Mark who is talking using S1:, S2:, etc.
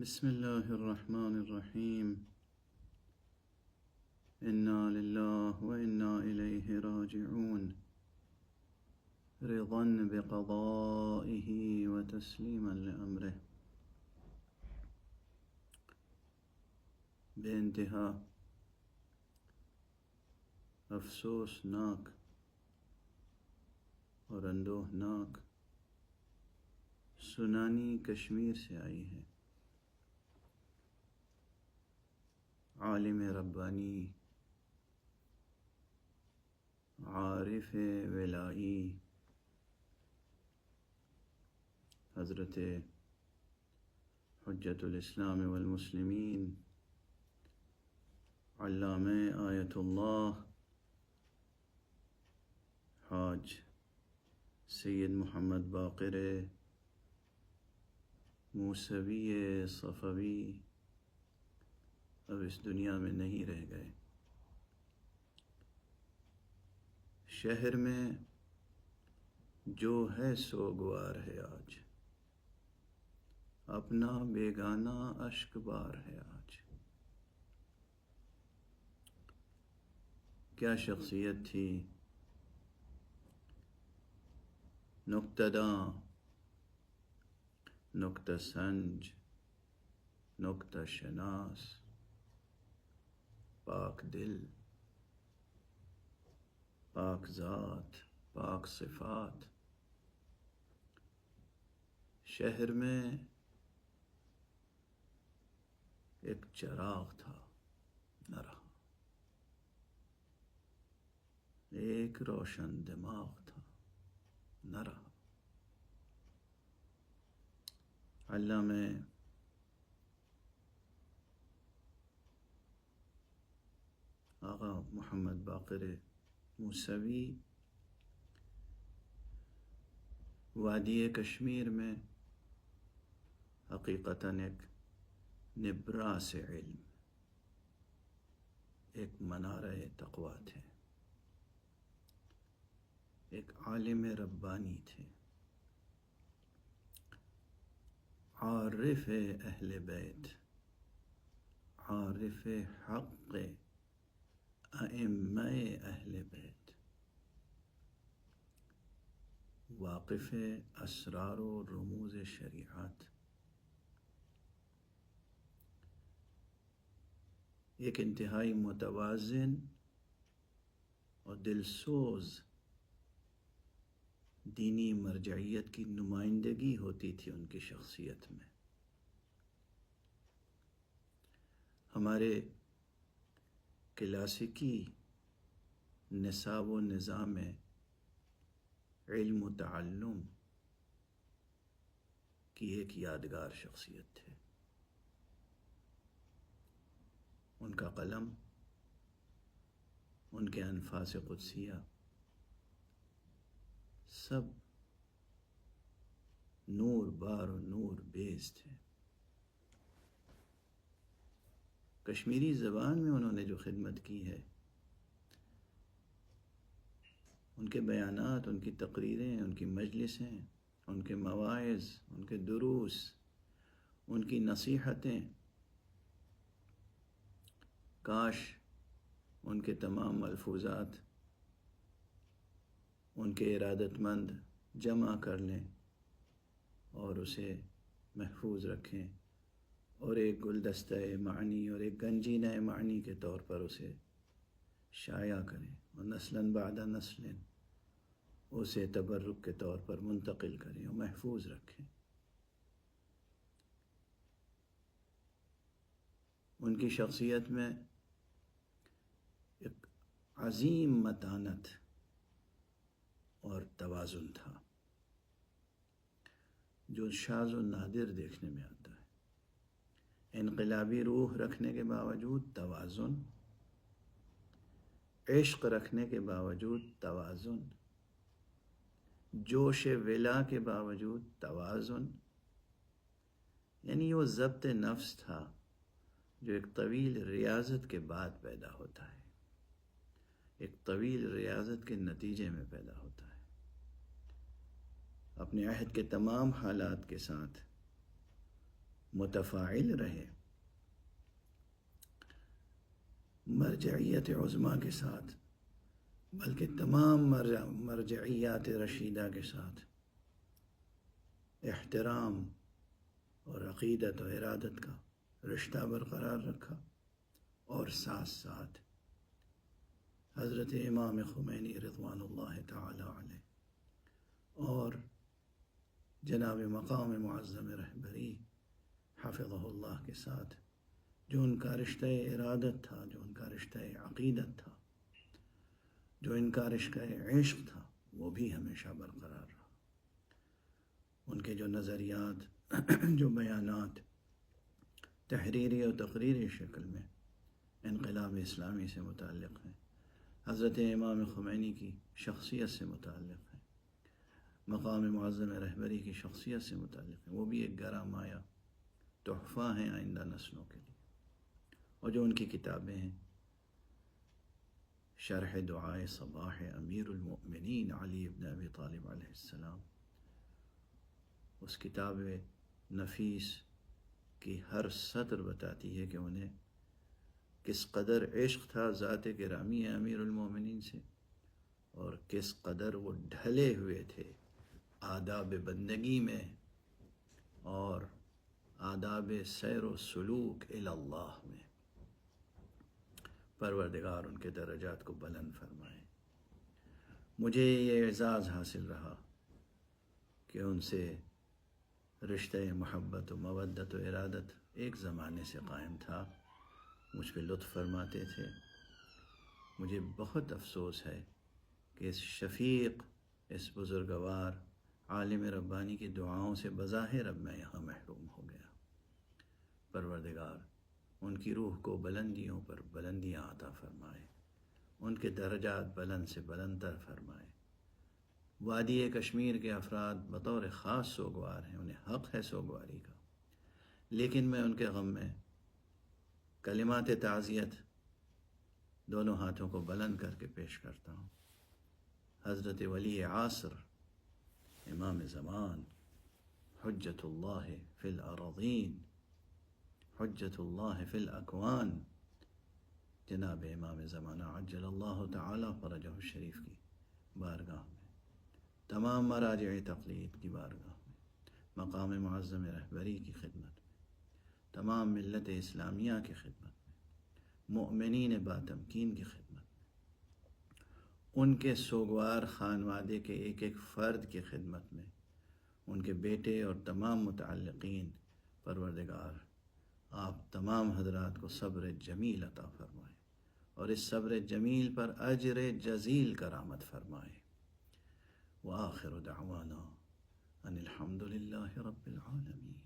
S1: بسم الله الرحمن الرحيم. إنا لله وإنا إليه راجعون. رضا بقضائه وتسليما لأمره. بے انتہا افسوسناک اور اندوہناک سنانی کشمیر سے آئی ہے. عالم ربانی، عارف ولائی حضرت حجت الاسلام والمسلمین علامہ آیت اللہ حاج سید محمد باقر موسوی صفوی اب اس دنیا میں نہیں رہ گئے. شہر میں جو ہے سوگوار ہے آج، اپنا بیگانہ اشک بار ہے آج. کیا شخصیت تھی، نکتہ داں، نکتہ سنج، نکتہ شناس، پاک دل، پاک ذات، پاک صفات. شہر میں ایک چراغ تھا، نہ رہا. ایک روشن دماغ تھا، نہ رہا. علامہ آقا محمد باقر موسوی وادی کشمیر میں حقیقتاً ایک نبراس علم، ایک منارہ تقویٰ تھے، ایک عالم ربانی تھے، عارف اہل بیت، عارف حق ائمہ اہل بیت، واقف اسرار و رموز شریعت. ایک انتہائی متوازن اور دلسوز دینی مرجعیت کی نمائندگی ہوتی تھی ان کی شخصیت میں. ہمارے کلاسیکی نصاب و نظام علم و تعلم کی ایک یادگار شخصیت تھے. ان کا قلم، ان کے انفاس قدسیہ سب نور بار و نور بیز تھے. کشمیری زبان میں انہوں نے جو خدمت کی ہے، ان کے بیانات، ان کی تقریریں، ان کی مجلسیں، ان کے مواعظ، ان کے دروس، ان کی نصیحتیں، کاش ان کے تمام ملفوظات ان کے ارادت مند جمع کر لیں اور اسے محفوظ رکھیں اور ایک گلدستہ معنی اور ایک گنجینہ معنی کے طور پر اسے شائع کریں اور نسلاً بعد نسل اسے تبرک کے طور پر منتقل کریں اور محفوظ رکھیں. ان کی شخصیت میں ایک عظیم متانت اور توازن تھا جو شاذ و نادر دیکھنے میں آتا ہے. انقلابی روح رکھنے کے باوجود توازن، عشق رکھنے کے باوجود توازن، جوش ولا کے باوجود توازن. یعنی وہ ضبط نفس تھا جو ایک طویل ریاضت کے بعد پیدا ہوتا ہے، ایک طویل ریاضت کے نتیجے میں پیدا ہوتا ہے. اپنے عہد کے تمام حالات کے ساتھ متفاعل رہے، مرجعیت عظمیٰ کے ساتھ، بلکہ تمام مرجعیات رشیدہ کے ساتھ احترام اور عقیدت و ارادت کا رشتہ برقرار رکھا، اور ساتھ ساتھ حضرت امام خمینی رضوان اللہ تعالی علیہ اور جناب مقام معظم رہبری حفظہ اللہ کے ساتھ جو ان کا رشتہ ارادت تھا، جو ان کا رشتہ عقیدت تھا، جو ان کا رشتہ عشق تھا، وہ بھی ہمیشہ برقرار رہا۔ ان کے جو نظریات، جو بیانات تحریری اور تقریری شکل میں انقلاب اسلامی سے متعلق ہیں، حضرت امام خمینی کی شخصیت سے متعلق ہیں، مقام معظم رہبری کی شخصیت سے متعلق ہیں، وہ بھی ایک گرا مایہ تحفہ ہیں آئندہ نسلوں کے لیے۔ اور جو ان کی کتابیں ہیں، شرح دعائے صباح امیر المؤمنین علی ابن ابی طالب علیہ السلام، اس کتاب نفیس کی ہر سطر بتاتی ہے کہ انہیں کس قدر عشق تھا ذات گرامی امیر المومنین سے، اور کس قدر وہ ڈھلے ہوئے تھے آداب بندگی میں اور آداب سیر و سلوک الی اللہ میں۔ پروردگار ان کے درجات کو بلند فرمائے۔ مجھے یہ اعزاز حاصل رہا کہ ان سے رشتہ محبت و مودت و ارادت ایک زمانے سے قائم تھا، مجھ پہ لطف فرماتے تھے۔ مجھے بہت افسوس ہے کہ اس شفیق، اس بزرگوار عالم ربانی کی دعاؤں سے بظاہر اب میں یہاں محروم ہو گیا۔ پروردگار ان کی روح کو بلندیوں پر بلندیاں عطا فرمائے، ان کے درجات بلند سے بلندتر فرمائے۔ وادی کشمیر کے افراد بطور خاص سوگوار ہیں، انہیں حق ہے سوگواری کا، لیکن میں ان کے غم میں کلمات تعزیت دونوں ہاتھوں کو بلند کر کے پیش کرتا ہوں۔ حضرت ولی عصر، امام زمان، حجت اللہ فی الارضین، حجت اللہ فی الاکوان، جناب امام زمانہ عجل اللہ تعالی فرجہ الشریف کی بارگاہ میں، تمام مراجع تقلید کی بارگاہ میں، مقام معظم رہبری کی خدمت میں، تمام ملت اسلامیہ کی خدمت میں، مؤمنین باتمکین کی خدمت میں، ان کے سوگوار خانوادے کے ایک ایک فرد کی خدمت میں، ان کے بیٹے اور تمام متعلقین، پروردگار آپ تمام حضرات کو صبر جمیل عطا فرمائے، اور اس صبر جمیل پر اجر جزیل کرامت فرمائے۔ وآخر دعوانا ان الحمد للہ رب العالمین۔